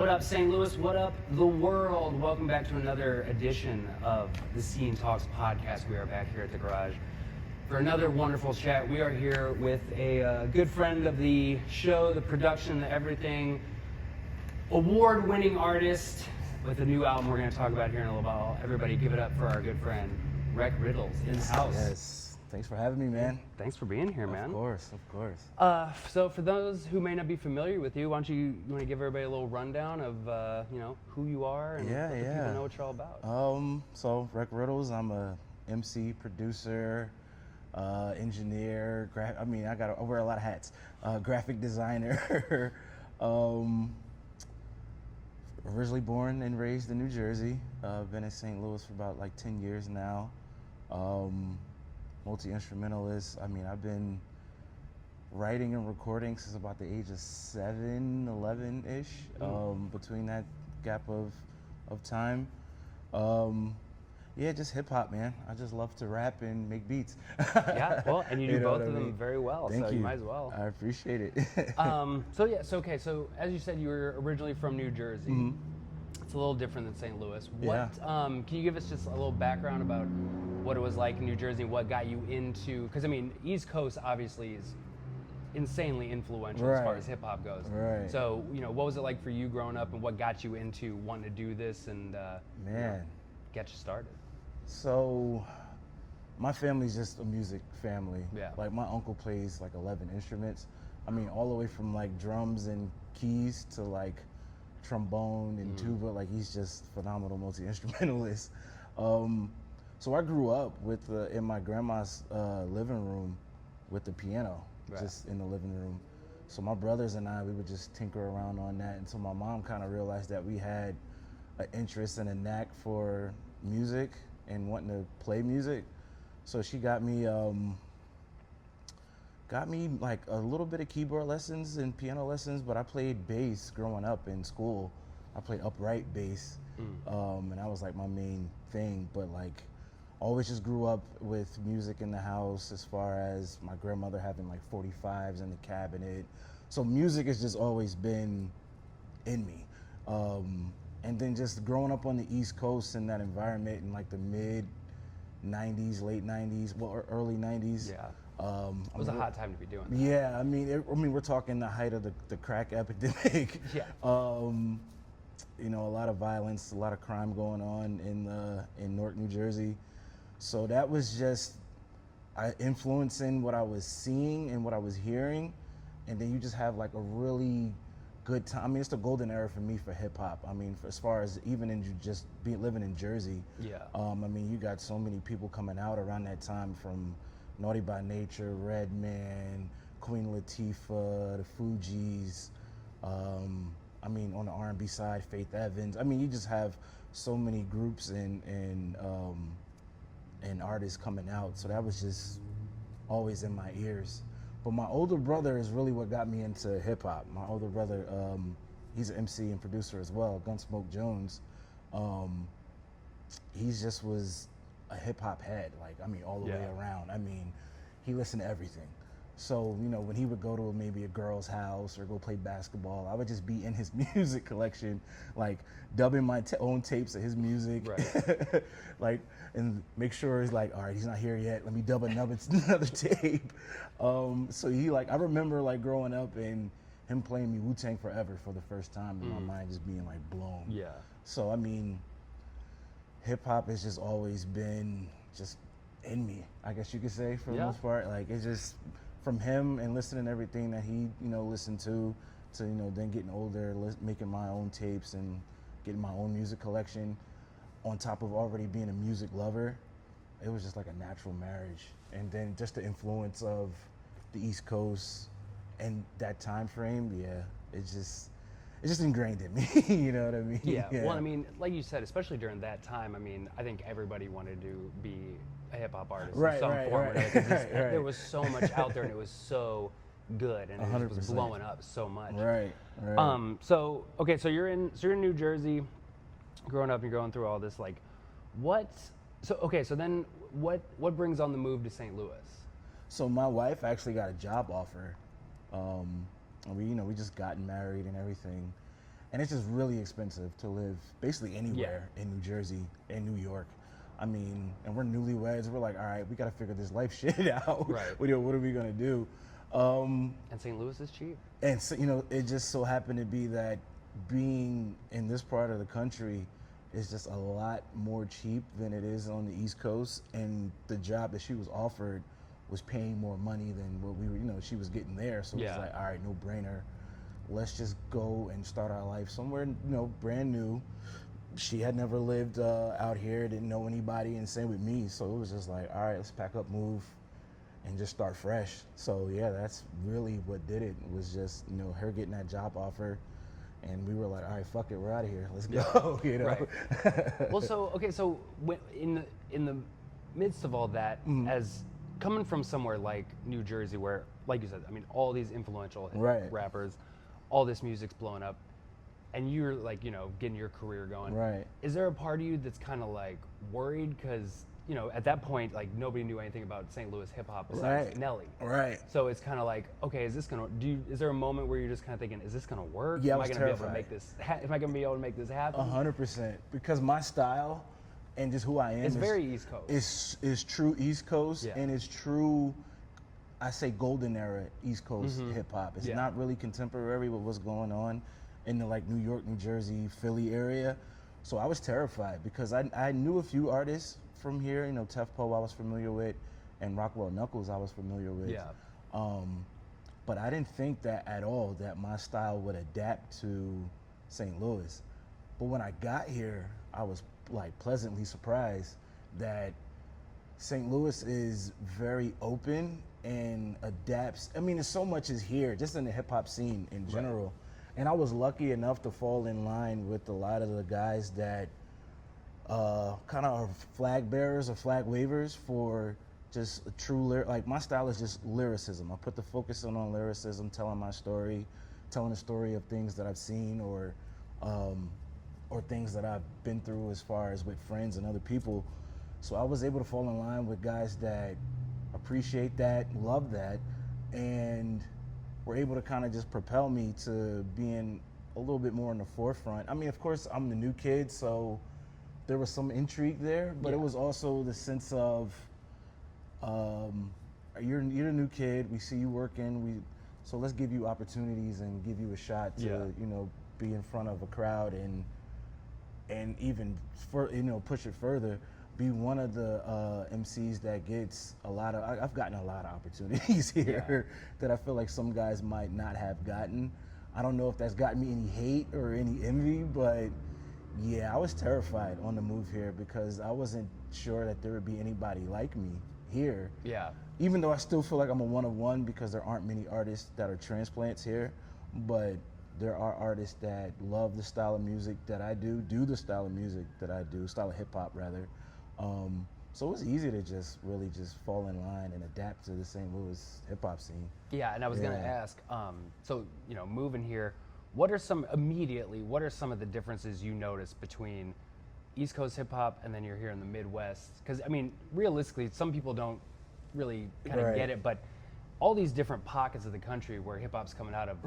What up, St. Louis? What up, the world? Welcome back to another edition of the Scene Talks podcast. We are back here at the garage for another wonderful chat. We are here with a good friend of the show, the production, the everything, award-winning artist with a new album we're going to talk about here in a little while. Everybody give it up for our good friend, Rec Riddles, in the house. Yes. Thanks for having me, man. Thans for being here, man. Of course, of course. So for those who may not be familiar with you, why don't you want to give everybody a little rundown of who you are and let the people know what you're all about. So Rec Riddles, I'm a MC, producer, engineer. I wear a lot of hats. Graphic designer. Originally born and raised in New Jersey. Been in St. Louis for about like 10 years now. Multi-instrumentalist. I've been writing and recording since about the age of 7, 11-ish, between that gap of time. Just hip hop, man. I just love to rap and make beats. Yeah, well, and you do both of them very well, Thank so you. you might as well. I appreciate it. So as you said, you were originally from New Jersey. Mm-hmm. It's a little different than St. Louis. Yeah. Can you give us just a little background about what it was like in New Jersey, what got you into, because East Coast obviously is insanely influential as far as hip hop goes. Right. So, what was it like for you growing up and what got you into wanting to do this and get you started? So, my family's just a music family. Yeah. Like my uncle plays like 11 instruments. All the way from like drums and keys to like trombone and tuba. Like he's just phenomenal multi-instrumentalist. So I grew up with in my grandma's living room with the piano, just in the living room. So my brothers and I, we would just tinker around on that until my mom kind of realized that we had an interest and a knack for music and wanting to play music. So she got me like a little bit of keyboard lessons and piano lessons, but I played bass growing up in school. I played upright bass, and that was like my main thing. But like, always just grew up with music in the house, as far as my grandmother having like 45s in the cabinet. So music has just always been in me. And then just growing up on the East Coast in that environment in like the mid 90s, late 90s, or early 90s. Yeah. It was a hot time to be doing that. Yeah, we're talking the height of the crack epidemic. Yeah. A lot of violence, a lot of crime going on in Newark, New Jersey. So that was just influencing what I was seeing and what I was hearing. And then you just have like a really good time. It's the golden era for me for hip hop. As far as even in just living in Jersey. Yeah. You got so many people coming out around that time, from Naughty by Nature, Redman, Queen Latifah, the Fugees. On the R&B side, Faith Evans. You just have so many groups and artists coming out. So that was just always in my ears. But my older brother is really what got me into hip hop. My older brother, he's an MC and producer as well, Gunsmoke Jones. He just was a hip hop head, all the way around. He listened to everything. So, when he would go to maybe a girl's house or go play basketball, I would just be in his music collection, like dubbing my own tapes of his music. Right. And make sure he's like, all right, he's not here yet. Let me dub another tape. I remember growing up and him playing me Wu-Tang Forever for the first time, and my mind just being blown. Yeah. So, hip hop has just always been just in me, I guess you could say, for the most part. It's just from him and listening to everything that he, listened to then getting older, making my own tapes and getting my own music collection, on top of already being a music lover. It was just like a natural marriage. And then just the influence of the East Coast and that time frame, it's just ingrained in me. You know what I mean? Yeah. Well, like you said, especially during that time, I think everybody wanted to be a hip hop artist in some form or another. There was so much out there, and it was so good, and it was blowing up so much. Right. So you're in New Jersey, growing up, and you're going through all this. So then what brings on the move to St. Louis? So my wife actually got a job offer. We just gotten married and everything, And it's just really expensive to live basically anywhere in New Jersey and New York. I mean, and we're newlyweds. We're like, all right, we got to figure this life shit out. Right. What are we gonna do? And St. Louis is cheap. And so, you know, it just so happened to be that being in this part of the country is just a lot more cheap than it is on the East Coast. And the job that she was offered was paying more money than what we were, you know, she was getting there. So it was like, all right, no brainer. Let's just go and start our life somewhere, you know, brand new. She had never lived out here, didn't know anybody, and same with me. So it was just like, all right, let's pack up, move, and just start fresh. So yeah, that's really what did it. It was just, you know, her getting that job offer, and we were like, all right, fuck it, we're out of here, let's go. You know. Right. Well, so okay, so in the midst of all that, as coming from somewhere like New Jersey, where, like you said, I mean, all these influential rappers, all this music's blowing up, and you're like, you know, getting your career going. Right. Is there a part of you that's kind of like worried because, you know, at that point, like nobody knew anything about St. Louis hip hop besides Nelly. Right. So it's kind of like, okay, is there a moment where you're just kind of thinking, is this gonna work? Yeah, am I I was gonna be able to terrified. make this? Am I gonna be able to make this happen? 100%, because my style and just who I am It's very East Coast. Is true East Coast, Yeah. and it's true, I say golden era East Coast hip hop. It's not really contemporary with what's going on in the like New York, New Jersey, Philly area. So I was terrified because I knew a few artists from here, you know, Tef Poe I was familiar with, and Rockwell Knuckles I was familiar with. Yeah. But I didn't think that at all, that my style would adapt to St. Louis. But when I got here, I was like pleasantly surprised that St. Louis is very open and adapts. I mean, there's so much is here, just in the hip hop scene in general. And I was lucky enough to fall in line with a lot of the guys that kind of are flag bearers or flag wavers for just a true like my style is just lyricism. I put the focus on lyricism, telling my story, telling the story of things that I've seen or things that I've been through as far as with friends and other people. So I was able to fall in line with guys that appreciate that, love that, and were able to kind of just propel me to being a little bit more in the forefront. I mean, of course, I'm the new kid, so there was some intrigue there, but it was also the sense of, you're the new kid, we see you working, so let's give you opportunities and give you a shot to, you know, be in front of a crowd and even, you know, push it further. Be one of the MCs that gets I've gotten a lot of opportunities here that I feel like some guys might not have gotten. I don't know if that's gotten me any hate or any envy, but yeah, I was terrified on the move here because I wasn't sure that there would be anybody like me here. Yeah. Even though I still feel like I'm a one of one because there aren't many artists that are transplants here, but there are artists that love the style of music that I do the style of music that I do, style of hip hop rather. So it was easy to just really just fall in line and adapt to the St. Louis hip hop scene. Yeah, and I was gonna ask, so, you know, moving here, what are some of the differences you notice between East Coast hip hop and then you're here in the Midwest? Because I mean, realistically, some people don't really kind of get it, but all these different pockets of the country where hip hop's coming out of,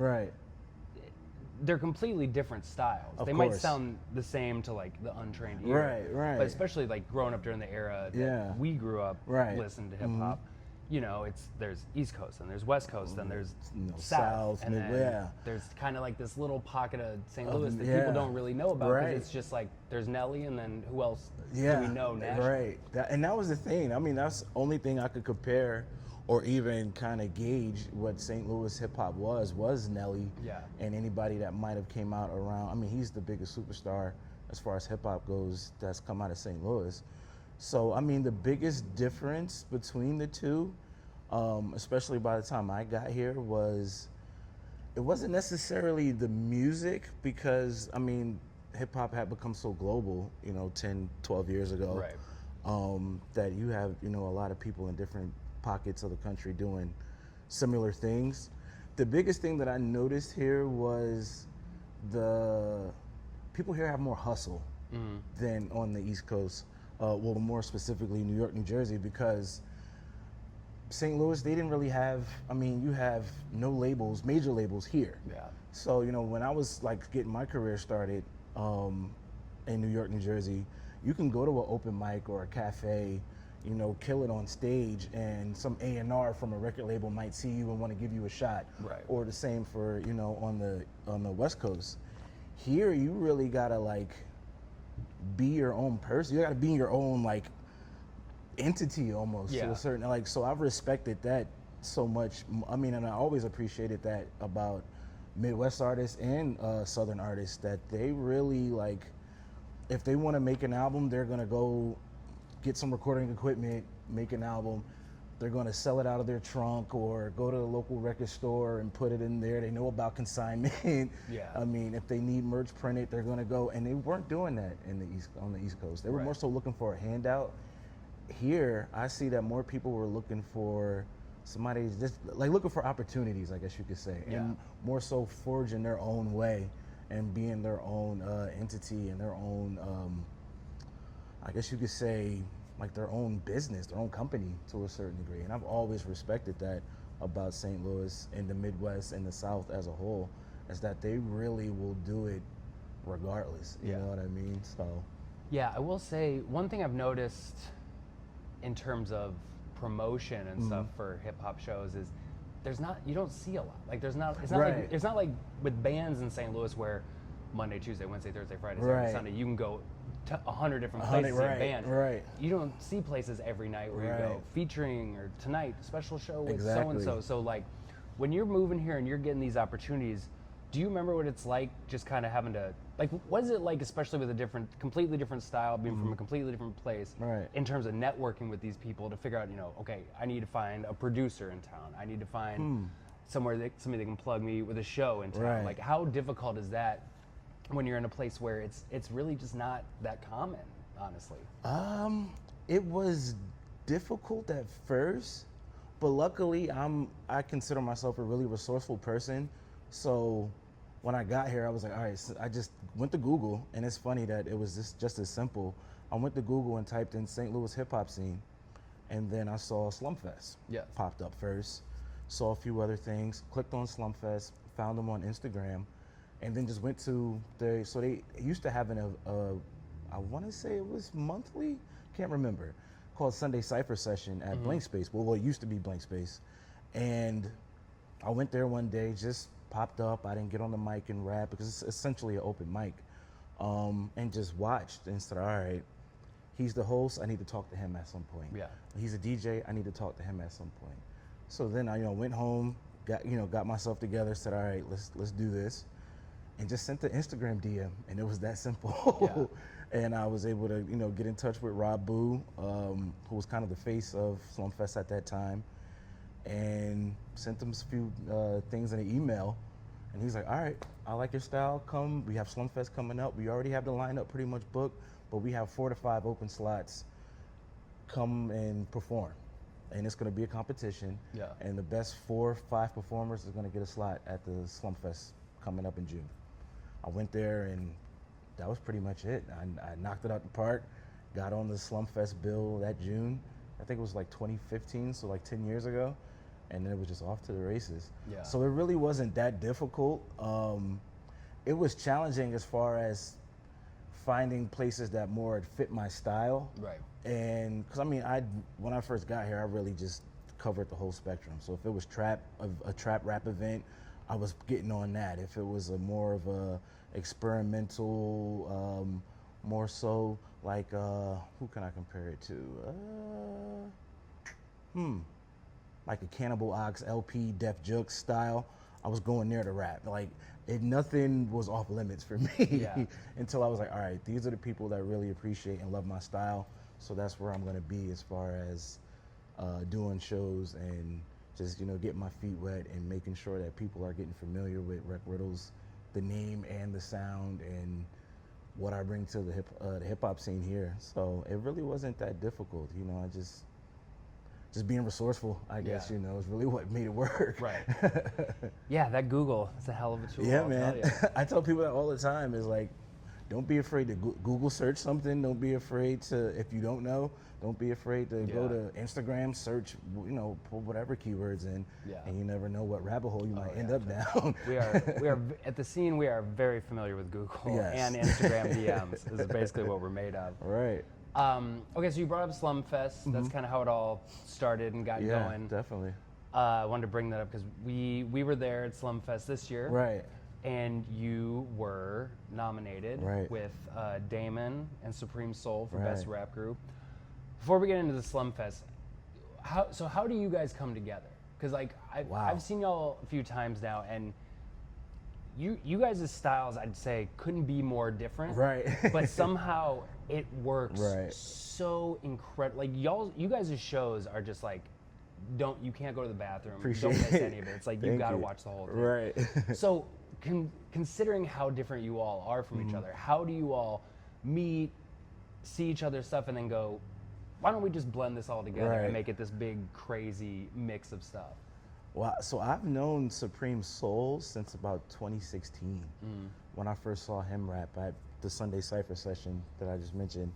they're completely different styles. They might sound the same to like the untrained ear, but especially like growing up during the era that we grew up listening to hip hop. You know, there's East Coast and there's West Coast and there's South and then there's kind of like this little pocket of St. Louis that people don't really know about because it's just like there's Nelly and then who else do we know nationally? And that was the thing. I mean, that's the only thing I could compare or even kind of gauge what St. Louis hip hop was Nelly and anybody that might have came out around. I mean, he's the biggest superstar as far as hip hop goes that's come out of St. Louis. So, I mean, the biggest difference between the two, especially by the time I got here, it wasn't necessarily the music because, I mean, hip hop had become so global, you know, 10, 12 years ago, that you have, you know, a lot of people in different pockets of the country doing similar things. The biggest thing that I noticed here was the people here have more hustle than on the East Coast. Well, more specifically New York, New Jersey, because St. Louis, they didn't really have, I mean, you have no labels, major labels here. Yeah. So, you know, when I was like getting my career started in New York, New Jersey, you can go to an open mic or a cafe, you know, kill it on stage, and some A&R from a record label might see you and want to give you a shot. Right. Or the same for, you know, on the West Coast. Here, you really gotta like be your own person. You gotta be your own like entity almost to a certain, like, so I've respected that so much. I mean, and I always appreciated that about Midwest artists and Southern artists, that they really like, if they want to make an album, they're gonna go get some recording equipment, make an album. They're gonna sell it out of their trunk or go to the local record store and put it in there. They know about consignment. Yeah. I mean, if they need merch printed, they're gonna go, and they weren't doing that on the East Coast. They were more so looking for a handout. Here, I see that more people were looking for somebody, just like looking for opportunities, I guess you could say, and more so forging their own way and being their own entity and their own, I guess you could say, like their own business, their own company to a certain degree. And I've always respected that about St. Louis and the Midwest and the South as a whole, is that they really will do it regardless. You know what I mean? So. Yeah, I will say one thing I've noticed in terms of promotion and stuff for hip hop shows is you don't see a lot. Like it's not like with bands in St. Louis where Monday, Tuesday, Wednesday, Thursday, Friday, Saturday, Sunday, you can go to 100 different places in a band. Right. You don't see places every night where you go featuring or tonight, special show with so-and-so. So like when you're moving here and you're getting these opportunities, do you remember what it's like just kind of having to, like, what is it like, especially with a completely different style, being from a completely different place, in terms of networking with these people to figure out, you know, okay, I need to find a producer in town. I need to find somebody that can plug me with a show in town. Like, how difficult is that when you're in a place where it's really just not that common, honestly? It was difficult at first, but luckily I consider myself a really resourceful person. So when I got here, I was like, all right, so I just went to Google, and it's funny that it was just as simple. I went to Google and typed in St. Louis hip hop scene, and then I saw Slumfest popped up first. Saw a few other things, clicked on Slumfest, found them on Instagram, and then just went to so they used to have I want to say it was monthly, can't remember, called Sunday Cypher Session at Blank Space. Well, it used to be Blank Space. And I went there one day, just popped up. I didn't get on the mic and rap because it's essentially an open mic. And just watched and said, all right, he's the host, I need to talk to him at some point. Yeah. He's a DJ, I need to talk to him at some point. So then I went home, got myself together, said, all right, let's do this. And just sent the Instagram DM, and it was that simple. And I was able to, get in touch with Rob Boo, who was kind of the face of Slumfest at that time, and sent him a few things in an email. And he's like, all right, I like your style, come. We have Slumfest coming up. We already have the lineup pretty much booked, but we have 4 to 5 open slots. Come and perform. And it's gonna be a competition. Yeah. And the best 4 or 5 performers is gonna get a slot at the Slumfest coming up in June. I went there, and that was pretty much it. I knocked it out the park, got on the Slumfest bill that June. I think it was like 2015, so like 10 years ago. And then it was just off to the races. Yeah. So it really wasn't that difficult. It was challenging as far as finding places that more fit my style. Right. And because when I first got here, I really just covered the whole spectrum. So if it was a trap rap event, I was getting on that. If it was more of a experimental, more so like who can I compare it to? Like a Cannibal Ox LP, Def Jux style. I was going there to rap. Like nothing was off limits for me until I was like, all right, these are the people that really appreciate and love my style. So that's where I'm gonna be as far as doing shows and just getting my feet wet and making sure that people are getting familiar with Rec Riddles, the name and the sound and what I bring to the hip hop scene here. So it really wasn't that difficult. I just being resourceful, I guess, is really what made it work. Right. Yeah, that Google, it's a hell of a tool. Yeah, man. I tell people that all the time, is like, don't be afraid to Google search something. Don't be afraid to, if you don't know, don't be afraid to go to Instagram, search, pull whatever keywords in, and you never know what rabbit hole you might end up down. We are at the scene. We are very familiar with Google and Instagram DMs. This is basically what we're made of. Right. Okay, so you brought up Slum Fest. That's kind of how it all started and got going. Yeah, definitely. I wanted to bring that up because we were there at Slum Fest this year. Right. And you were nominated with Damon and Supreme Soul for Best Rap Group. Before we get into the Slum Fest, how do you guys come together? Because I've seen y'all a few times now, and you guys' styles, I'd say, couldn't be more different. Right. But somehow it works so incredible. Like you guys' shows are just like, you can't go to the bathroom. Don't miss any of it. It's like you got to watch the whole thing. Right. So considering how different you all are from each other, how do you all meet, see each other's stuff, and then go, why don't we just blend this all together and make it this big, crazy mix of stuff? Well, so I've known Supreme Soul since about 2016 when I first saw him rap at the Sunday Cypher session that I just mentioned,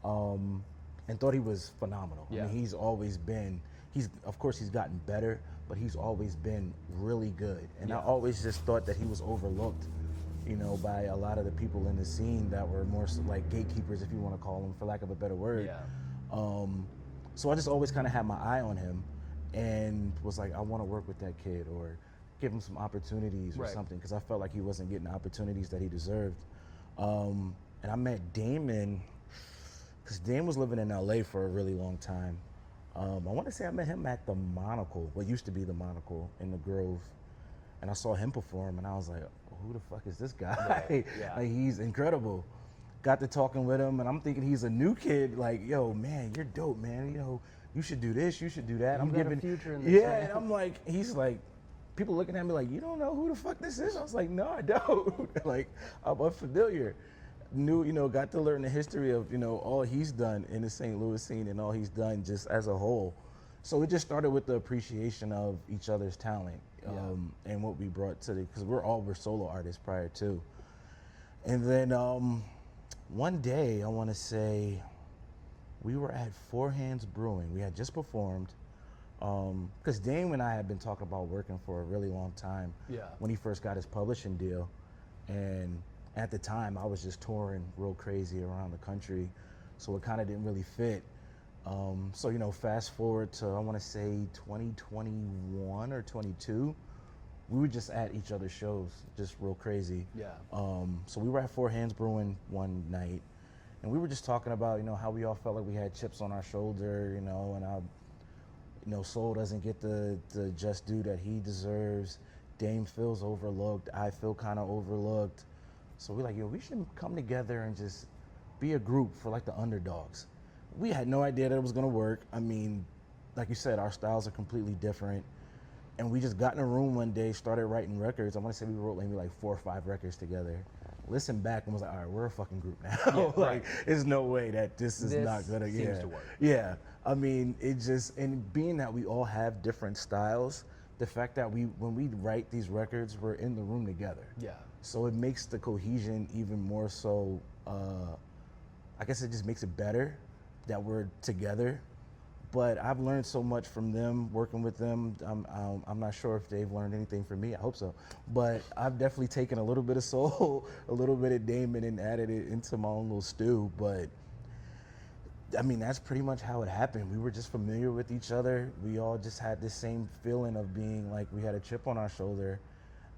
and thought he was phenomenal. I mean, he's always been, of course he's gotten better, but he's always been really good. And I always just thought that he was overlooked, by a lot of the people in the scene that were more so like gatekeepers, if you want to call them, for lack of a better word. So I just always kind of had my eye on him and was like, I want to work with that kid or give him some opportunities or something, because I felt like he wasn't getting the opportunities that he deserved. And I met Damon, because Damon was living in LA for a really long time. I want to say I met him at the Monocle, what used to be the Monocle in the Grove. And I saw him perform and I was like, who the fuck is this guy? Like, he's incredible. Got to talking with him and I'm thinking he's a new kid, like, yo, man, you're dope, man. You should do this, you should do that. I'm giving a future in this. And I'm like, he's like, people looking at me like, you don't know who the fuck this is? I was like, no, I don't. Like, I'm unfamiliar. Got to learn the history of, all he's done in the St. Louis scene and all he's done just as a whole. So it just started with the appreciation of each other's talent and what we brought to because we're solo artists prior to. And then one day, I want to say, we were at Four Hands Brewing. We had just performed because Dame and I had been talking about working for a really long time when he first got his publishing deal. And at the time, I was just touring real crazy around the country, so it kind of didn't really fit. So, fast forward to, I want to say 2021 or 22, we were just at each other's shows, just real crazy. So we were at Four Hands Brewing one night, and we were just talking about, how we all felt like we had chips on our shoulder, and how, Soul doesn't get the just due that he deserves. Dame feels overlooked. I feel kind of overlooked. So we're like, we should come together and just be a group for like the underdogs. We had no idea that it was gonna work. I mean, like you said, our styles are completely different. And we just got in a room one day, started writing records. I wanna say we wrote maybe like 4 or 5 records together. Listened back and was like, all right, we're a fucking group now. Like, there's no way that this is not gonna, seems to work. Yeah, I mean, it just, and being that we all have different styles, the fact that when we write these records, we're in the room together. So it makes the cohesion even more so, I guess it just makes it better that we're together. But I've learned so much from them, working with them. I'm not sure if they've learned anything from me. I hope so. But I've definitely taken a little bit of Soul, a little bit of Damon, and added it into my own little stew. But I mean, that's pretty much how it happened. We were just familiar with each other. We all just had this same feeling of being like we had a chip on our shoulder.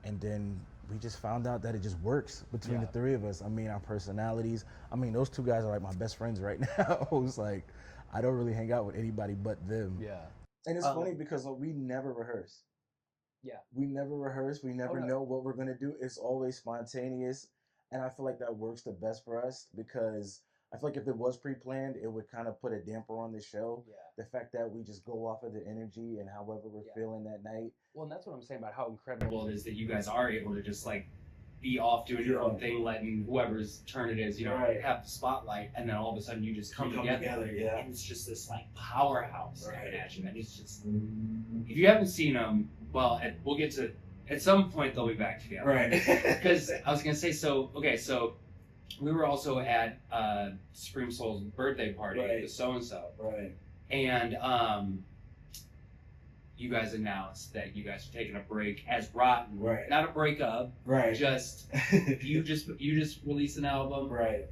And then we just found out that it just works between the three of us. I mean, our personalities. I mean, those two guys are like my best friends right now. It's like, I don't really hang out with anybody but them. And it's funny because we never rehearse. We never rehearse. We never know what we're gonna do. It's always spontaneous. And I feel like that works the best for us because I feel like if it was pre-planned, it would kind of put a damper on the show. The fact that we just go off of the energy and however we're feeling that night. Well, and that's what I'm saying about how incredible it is that you guys are able to just like be off doing your own thing, letting whoever's turn it is, have the spotlight, and then all of a sudden you just come together. And it's just this like powerhouse coming at you. And it's just, if you haven't seen them, well, we'll get to, at some point they'll be back together. Because I was going to say, so we were also at Supreme Soul's birthday party Right. with so and so, Right. and you guys announced that you guys are taking a break as ROTN, Right. not a breakup, Right. just you just released an album. Right.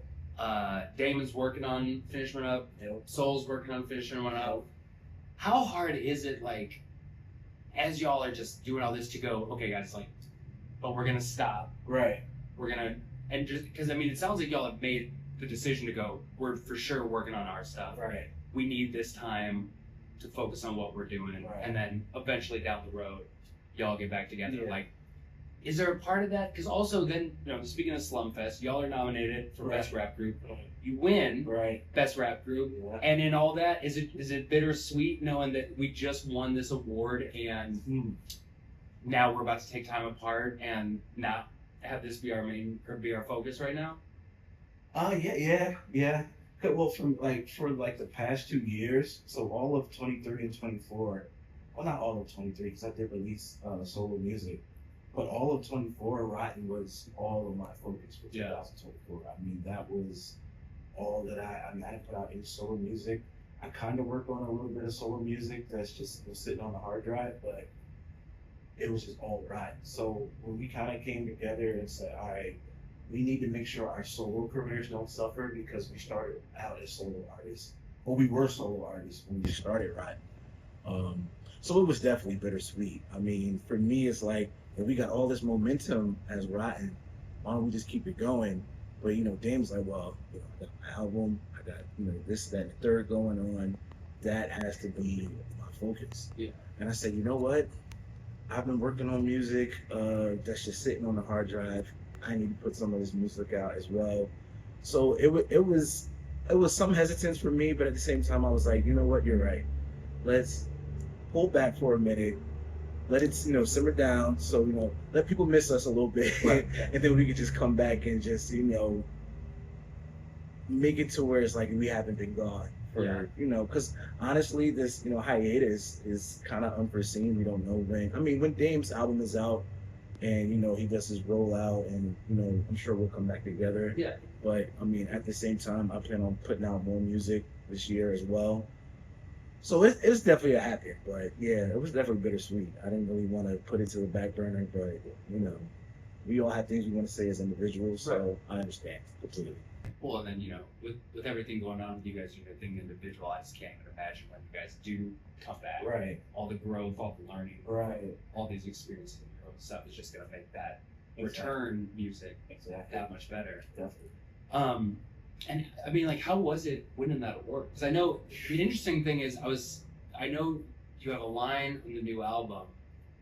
Damon's working on finishing one up. Yep. Soul's working on finishing one up. How hard is it, like, as y'all are just doing all this to go, okay, guys, like, but we're gonna stop. Right. We're gonna, and just because I mean, it sounds like y'all have made the decision to go. We're for sure working on our stuff. Right. We need this time to focus on what we're doing, Right. and then eventually down the road, y'all get back together. Yeah. Like, is there a part of that? Because also then, you know, speaking of Slumfest, y'all are nominated for Right. Best Rap Group. Right. You win Right. Best Rap Group, Yeah. and in all that, is it bittersweet knowing that we just won this award and Mm. now we're about to take time apart and not have this be our main or be our focus right now? Yeah. Well, for the past 2 years, so all of 23 and 24, well, not all of 23 because I did release solo music, but all of 24, ROTN was all of my focus for Yeah. 2024. I mean, that was all that I didn't put out any solo music. I kind of work on a little bit of solo music that's just sitting on the hard drive, but it was just all ROTN. So when we kind of came together and said, all right, we need to make sure our solo careers don't suffer because we started out as solo artists. Well, we were solo artists when we started, right? So it was definitely bittersweet. I mean, for me, it's like, if we got all this momentum as ROTN, why don't we just keep it going? But, you know, Dame's like, well, you know, I got my album, I got, you know, this, that, and the third going on. That has to be my focus. Yeah. And I said, you know what? I've been working on music that's just sitting on the hard drive. I need to put some of this music out as well. So it was some hesitance for me, but at the same time I was like, you know what, you're right. Let's pull back for a minute. Let it, you know, simmer down. So, you know, let people miss us a little bit, Right. and then we can just come back and just, you know, make it to where it's like we haven't been gone for, Yeah. you know, because honestly, this, you know, hiatus is kind of unforeseen. We don't know when. I mean, when Dame's album is out, and you know he does his rollout, and you know I'm sure we'll come back together. Yeah. But I mean, at the same time, I plan on putting out more music this year as well. So it's definitely a happy, but yeah, it was definitely bittersweet. I didn't really want to put it to the back burner, but you know, we all have things we want to say as individuals, so I understand completely. Well, and then, you know, with everything going on with you guys, you know, being individual, I just can't even imagine when you guys do come back. Right. All the growth, all the learning, Right. all these experiences and your own stuff is just gonna make that Exactly. return music Exactly. that much better. Definitely. And I mean, like, how was it winning that award? Because I know the interesting thing is, I know you have a line in the new album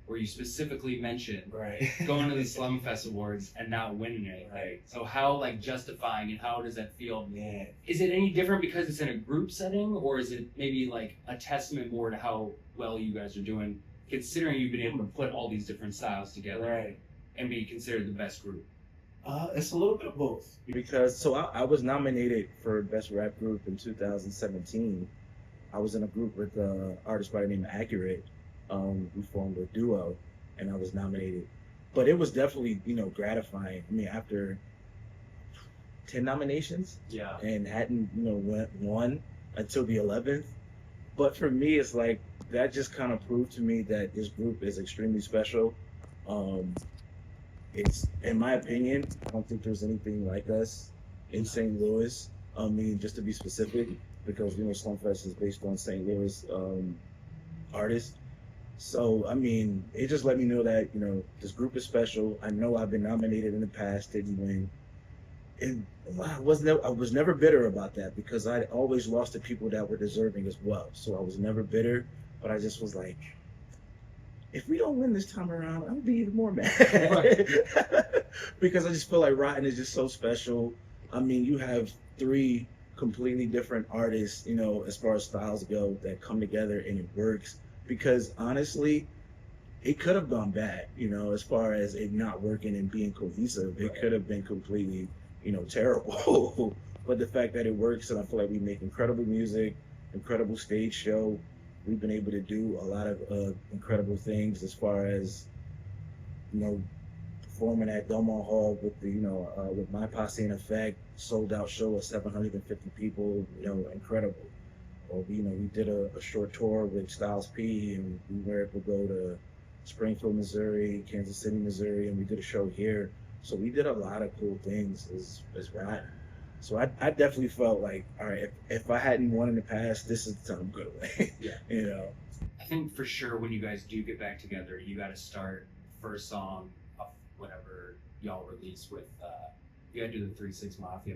where you specifically mentioned Right. going to the Slumfest Awards and not winning anything. Right. So how, like, justifying and how does that feel? Yeah. Is it any different because it's in a group setting, or is it maybe like a testament more to how well you guys are doing, considering you've been able to put all these different styles together Right. and be considered the best group? It's a little bit of both. Because I was nominated for Best Rap Group in 2017. I was in a group with an artist by the name of Accurate. We formed a duo, and I was nominated. But it was definitely, you know, gratifying. I mean, after 10 nominations, Yeah. and hadn't, you know, won until the 11th. But for me, it's like that just kind of proved to me that this group is extremely special. It's, in my opinion, I don't think there's anything like us in St. Louis. I mean, just to be specific, because, you know, Slumfest is based on St. Louis artists. So, I mean, it just let me know that, you know, this group is special. I know I've been nominated in the past, didn't win. And I was never bitter about that, because I always lost to people that were deserving as well. So I was never bitter, but I just was like, if we don't win this time around, I'll be even more mad. Right. Because I just feel like ROTN is just so special. I mean, you have 3 completely different artists, you know, as far as styles go, that come together and it works. Because honestly, it could have gone bad, you know, as far as it not working and being cohesive. It could have been completely, you know, terrible. But the fact that it works, and I feel like we make incredible music, incredible stage show. We've been able to do a lot of incredible things as far as, you know, performing at Delmont Hall with the, with my posse in effect, sold out show of 750 people, incredible. Or we did a short tour with Styles P, and we were able to go to Springfield, Missouri, Kansas City, Missouri, and we did a show here. So we did a lot of cool things as ROTN. So I definitely felt like, all right, if I hadn't won in the past, this is the time to go away. Yeah. I think for sure when you guys do get back together, you got to start first song of whatever y'all release with. You got to do the 3-6 Mafia.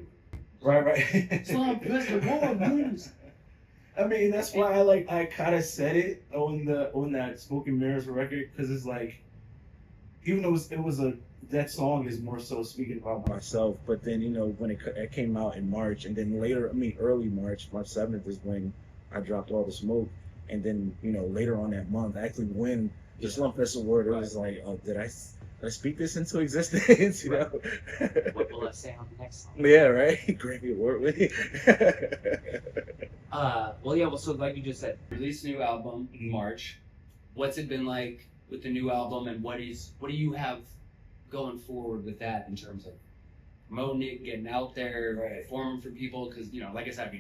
Right. Slump, Mr. Boy, blues. I mean, that's why I kind of said it on that Smoke and Mirrors record, because it's like, even though that song is more so speaking about myself, but then when it came out in March, and then early March 7th is when I dropped All the Smoke, and then later on that month, actually when the Slump Fest Award, it was like, oh, did I speak this into existence? What will I say on the next song? Yeah, right. Grammy Award winning. Well, so like you just said, release a new album in March. What's it been like with the new album, and what do you have going forward with that in terms of promoting it, getting out there, performing for people? Because like I said,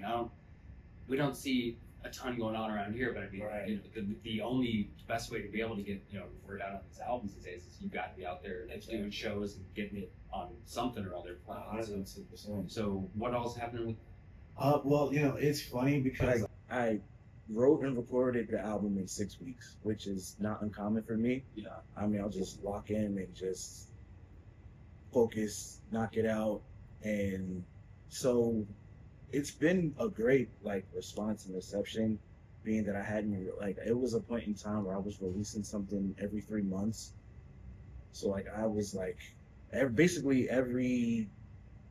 we don't see a ton going on around here, but the only best way to be able to get word out on these albums these days is you got to be out there doing shows and getting it on something or other. 100%. So what else happening with? Well, it's funny because I wrote and recorded the album in 6 weeks, which is not uncommon for me. Yeah. I'll just lock in and just focus, knock it out, and so it's been a great response and reception, being that I hadn't it was a point in time where I was releasing something every 3 months. So I was basically every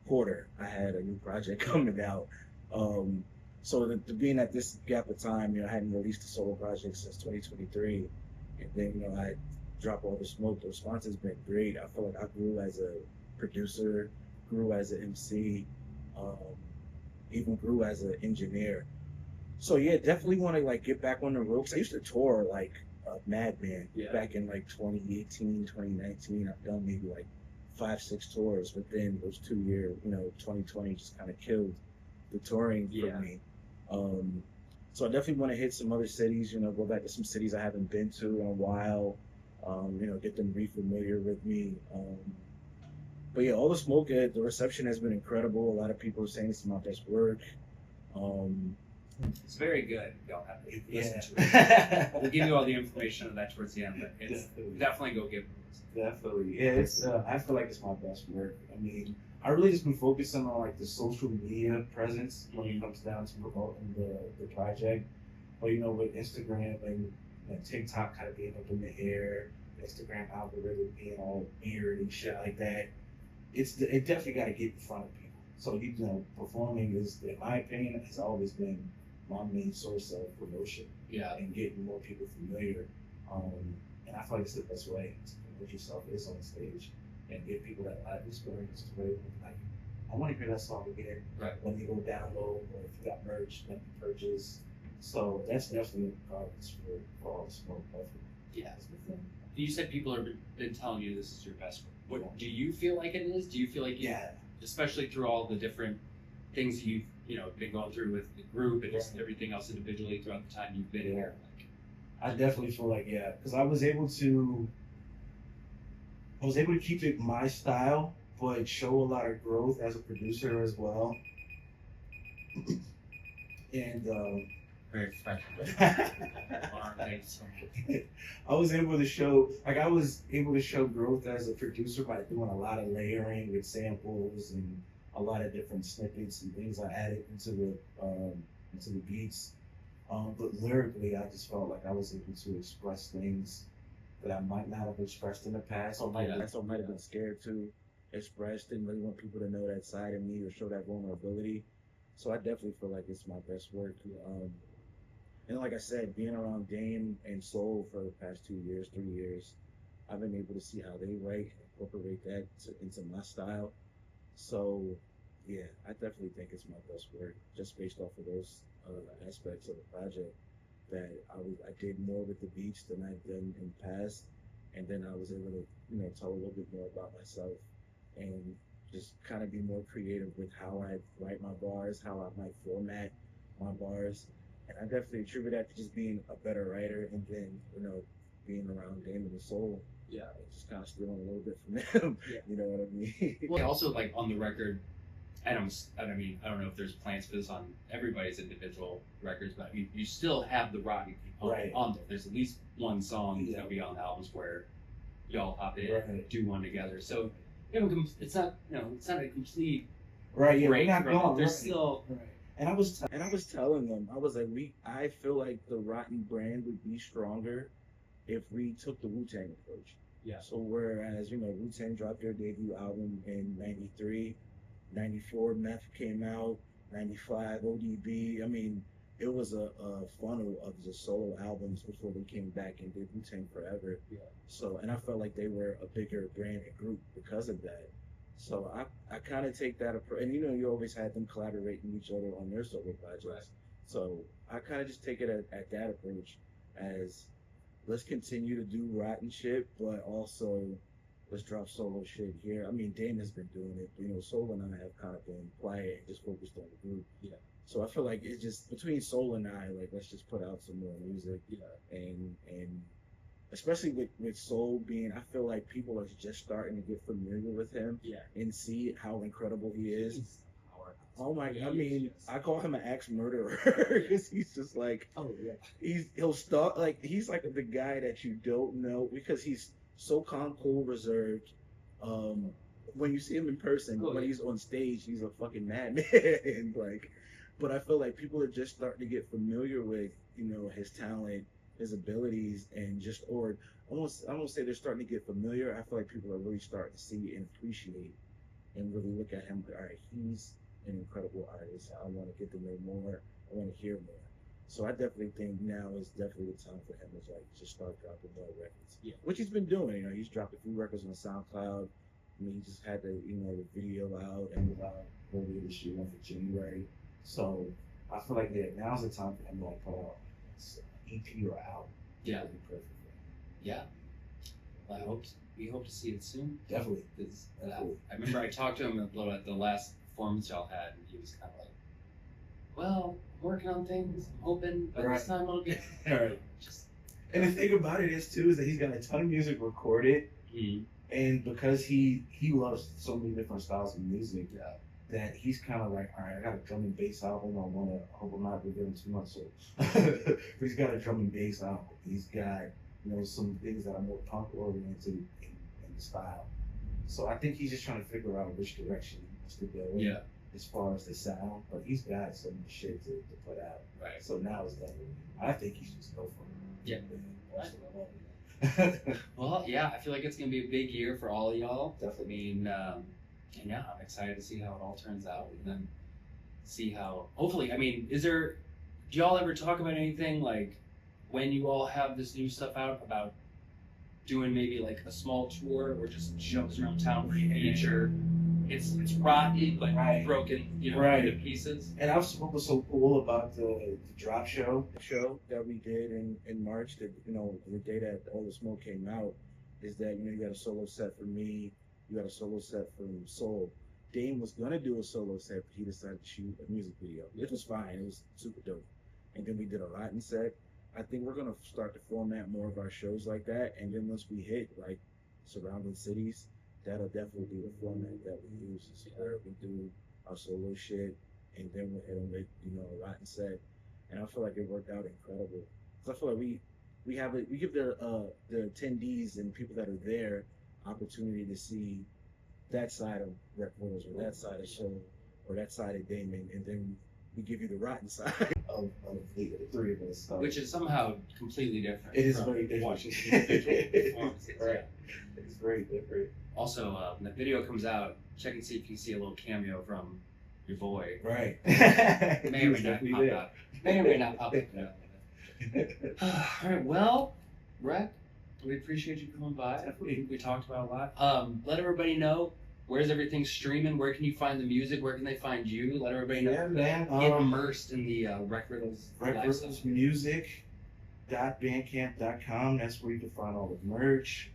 quarter I had a new project coming out. So being at this gap of time, I hadn't released a solo project since 2023, and then I dropped All the Smoke. The response has been great. I feel like I grew as a producer, grew as an MC, even grew as an engineer. So yeah, definitely want to get back on the road. 'Cause I used to tour like a madman back in 2018, 2019. I've done maybe 5-6 tours, but then those 2 years, 2020 just kind of killed the touring for me. So I definitely want to hit some other cities, go back to some cities I haven't been to in a while, get them re-familiar with me. But yeah, All the Smoke, the reception has been incredible. A lot of people are saying it's my best work. It's very good. Y'all have to listen to it. We'll give you all the information on that towards the end, but it's definitely go give it. Definitely. Yeah, I feel like it's my best work. I really just been focusing on the social media presence when it comes down to promoting the project. But with Instagram and TikTok kind of being up in the air, Instagram algorithm being all weird and shit like that, it definitely got to get in front of people. So performing is, in my opinion, has always been my main source of promotion. Yeah. And getting more people familiar. And I feel like it's the best way to promote yourself is on stage and give people that live experience to where I want to hear that song again. Right. Let me go download, or if you got merch, let me purchase. So that's definitely a progress for All the Smoke. Yeah. You said people have been telling you this is your best work. What do you feel like it is? Do you feel like especially through all the different things you've been going through with the group and just everything else individually throughout the time you've been here? I definitely feel like because I was able to keep it my style, but show a lot of growth as a producer as well. And very special. I was able to show growth as a producer by doing a lot of layering with samples and a lot of different snippets and things I added into the beats. But lyrically, I just felt like I was able to express things that I might not have expressed in the past. I might have been scared to express. Didn't really want people to know that side of me or show that vulnerability. So I definitely feel like it's my best work. And like I said, being around Dame and Soul for the past 3 years, I've been able to see how they write, incorporate that into my style. So yeah, I definitely think it's my best work, just based off of those aspects of the project. That I did more with the beats than I've done in the past, and then I was able to tell a little bit more about myself and just kind of be more creative with how I write my bars, how I might format my bars. And I definitely attribute that to just being a better writer, and then, being around Damon and Soul. Yeah. Just kind of stealing a little bit from them. Yeah. You know what I mean? Well, also like on the record, I don't know if there's plans for this on everybody's individual records, but I mean, you still have the Rodney component on there. There's at least one song that'll be on the albums where y'all hop in and do one together. So it's not a complete Right. Yeah. break We're not from it. going. There's still And I was telling them, I was like, I feel like the Rotten brand would be stronger if we took the Wu-Tang approach. Yeah. So whereas, Wu-Tang dropped their debut album in 93, 94 Meth came out, 95 ODB. I mean, it was a funnel of just solo albums before they came back and did Wu-Tang Forever. Yeah. So, and I felt like they were a bigger brand and group because of that. So I kind of take that approach, and you always had them collaborating with each other on their solo projects. Right. So I kind of just take it at that approach as, let's continue to do rotten shit, but also let's drop solo shit here. I mean, Dame has been doing it, Soul and I have kind of been quiet and just focused on the group. Yeah. So I feel like it's just between Soul and I, like, let's just put out some more music. Yeah. And especially with Soul being, I feel like people are just starting to get familiar with him. Yeah. And see how incredible he is. He's a powerhouse. Oh my! I mean, I call him an axe murderer because he's just like, Oh yeah. he'll start like, he's like the guy that you don't know because he's so calm, cool, reserved. When you see him in person, when he's on stage, he's a fucking madman. And like, but I feel like people are just starting to get familiar with his talent, his abilities, and just, or I won't say they're starting to get familiar. I feel like people are really starting to see and appreciate and really look at him. All right, he's an incredible artist. I want to get to know more. I want to hear more. So I definitely think now is definitely the time for him to like just start dropping more records. Yeah. Which he's been doing. He's dropped a few records on SoundCloud. I mean, he just had the the video out and earlier this year, for January. So I feel like now's the time for him to like put out an EP or album. Yeah. That'd be perfect for him. Yeah. Well, we hope to see it soon. Definitely. I remember I talked to him at the last performance y'all had, and he was kind of like, "Well, I'm working on things, I'm hoping, but this time I'll get." Right. And the thing about it is that he's got a ton of music recorded, and because he loves so many different styles of music, that he's kind of like, all right, I got a drum and bass album. I hope I'm not revealing too much. So, but he's got a drum and bass album. He's got some things that are more punk oriented in the style. So I think he's just trying to figure out which direction he wants to go in as far as the sound. But he's got so much shit to put out. Right. So now it's definitely, I think he should just go for it. Yeah. Well, yeah, I feel like it's gonna be a big year for all of y'all. Definitely. I mean, and yeah, I'm excited to see how it all turns out, and then see how. Hopefully, I mean, do y'all ever talk about anything like when you all have this new stuff out about doing maybe like a small tour or just shows around town where you feature? It's rotten but broken, into pieces. And that's what was so cool about the drop show that we did in March, that the day that All the Smoke came out, is that you got a solo set for me, you got a solo set from Soul. Dame was gonna do a solo set, but he decided to shoot a music video, which was fine. It was super dope. And then we did a Rotten set. I think we're gonna start to format more of our shows like that, and then once we hit like surrounding cities, that'll definitely be the format that we use. Is where we do our solo shit, and then we'll hit them with a Rotten set. And I feel like it worked out incredible. Cause I feel like we give the attendees and people that are there opportunity to see that side of Rec Riddles, or that side of Soul, or that side of Damon, and then we give you the rotten side of the three of us. Which is somehow completely different. It is very different. Watching individual performances. Right. It's very different. Also, when the video comes out, check and see if you can see a little cameo from your boy. Right. May or may not pop out. May or may not pop out. All right, well, Rec, we appreciate you coming by. We talked about a lot. Let everybody know, where's everything streaming? Where can you find the music? Where can they find you? Let everybody know. Yeah, man. Get immersed in the Rec Riddles. Rec Riddles Music.bandcamp.com. That's where you can find all the merch.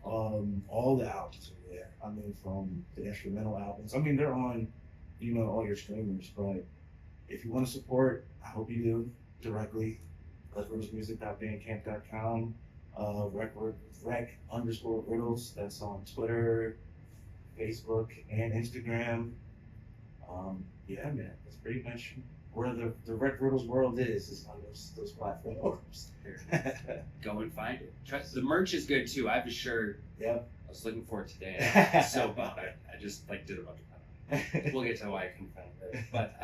All the albums are there. I mean, from the instrumental albums. I mean, they're on, all your streamers. But if you want to support, I hope you do directly. RecRiddlesmusic.bandcamp.com. Rec_Riddles. That's on Twitter, Facebook, and Instagram. Yeah, man. That's pretty much where the Rec Riddles world is on those platforms. Go and find it. Trust, the merch is good too. I have a shirt. Yep. I was looking for it today. I'm so bummed. I just did a bunch of. We'll get to why I couldn't find it. But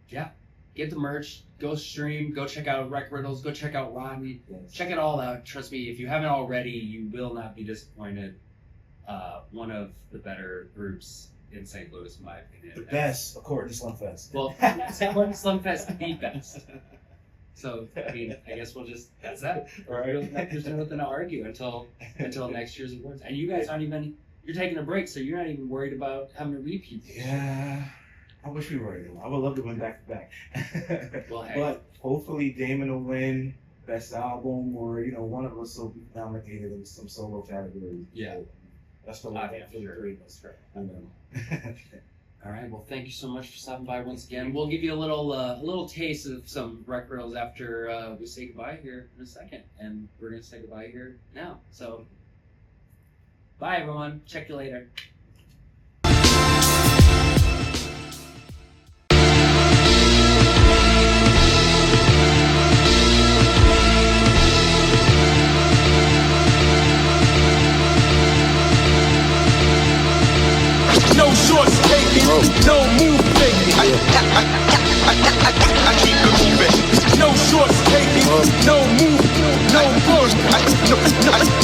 yeah, get the merch. Go stream. Go check out Rec Riddles. Go check out Rodney. Yes. Check it all out. Trust me, if you haven't already, you will not be disappointed. One of the better groups in St. Louis, in my opinion. The best, according to Slumfest. Well, according to Slumfest, the best. So, I mean, I guess that's that. Or there's nothing to argue until next year's awards. And you guys aren't even, you're taking a break, so you're not even worried about having to repeat. Yeah, I wish we were. I would love to win back to back. Well, hey. But hopefully Damon will win best album, or one of us will be nominated in some solo categories. Yeah. That's the one for the three of us. I know. All right. Well, thank you so much for stopping by once again. We'll give you a little taste of some Rec Riddles after we say goodbye here in a second, and we're gonna say goodbye here now. So, bye everyone. Check you later. No shorts taken, no move faking. I keep it moving. No shorts taken, no move, no move.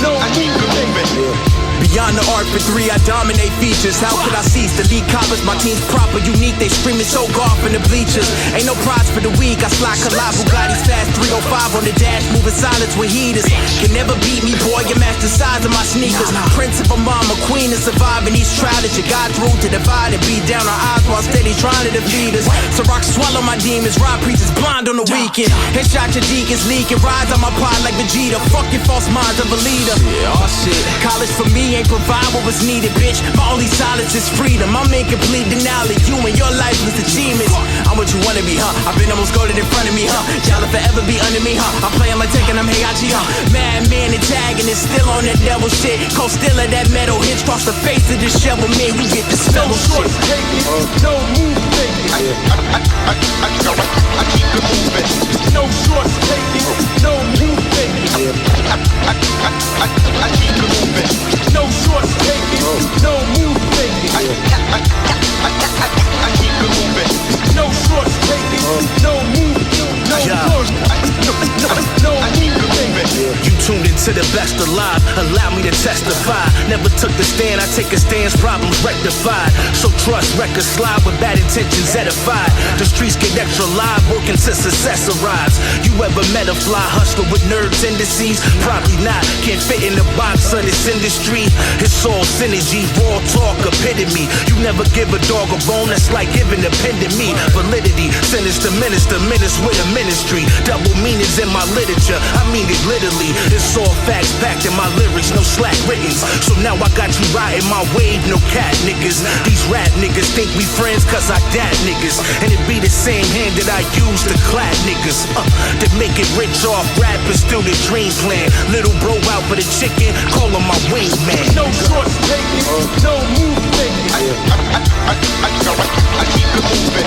No keep it moving. Beyond the art for 3, I dominate features. How could I cease? The lead coppers, my team's proper, unique. They screaming so golf in the bleachers. Ain't no prize for the weak. I slide collide Bugatti's fast 305 on the dash, moving silence with heaters. Can never beat me, boy. You match the size of my sneakers. Prince of a mama, queen of surviving each trial that you got through to divide and beat down our odds while steady trying to defeat us. So rock swallow my demons, rob preachers blind on the weekend. Headshot your deacons leaking, rides on my pod like Vegeta. Fuck your false minds of a leader. Yeah, oh shit. College for me ain't provide what was needed, bitch. My only solace is freedom. I'm incomplete denial of you and your lifeless achievements. I'm what you wanna be, huh? I've been almost golden in front of me, huh? Y'all will forever be under me, huh? I'm playing like Tekken, I'm Heihachi, huh? Madman antagonist, still on that devil shit. Cold still of that metal hits cross the face of the shovel, man. You get this fellow shit. No move faking. I keep it moving. No shorts taking, no move faking. I keep it moving. No shorts taking, no move faking. I keep it moving. No shorts taking, no move, no keep it moving. You tuned into the best alive, allow me to testify. Never took the stand, I take a stance, problems rectified. So trust, records slide with bad intentions edified. The streets get extra live, working to success arrives. You ever met a fly hustler with nerd tendencies? Probably not, can't fit in the box of this industry. It's all synergy, raw talk, epitome. You never give a dog a bone, that's like giving a pen to me. Validity, sinister minister, menace with a ministry. Double meanings in my literature, I mean it literally. It's all facts packed in my lyrics, no slack writtens. So now I got you riding my wave, no cat niggas. These rap niggas think we friends cause I dat niggas. And it be the same hand that I use to clap niggas. To make it rich off rap is still the dream plan. Little bro out for the chicken, call him my wingman. No shorts taking, no move faking. I keep it moving.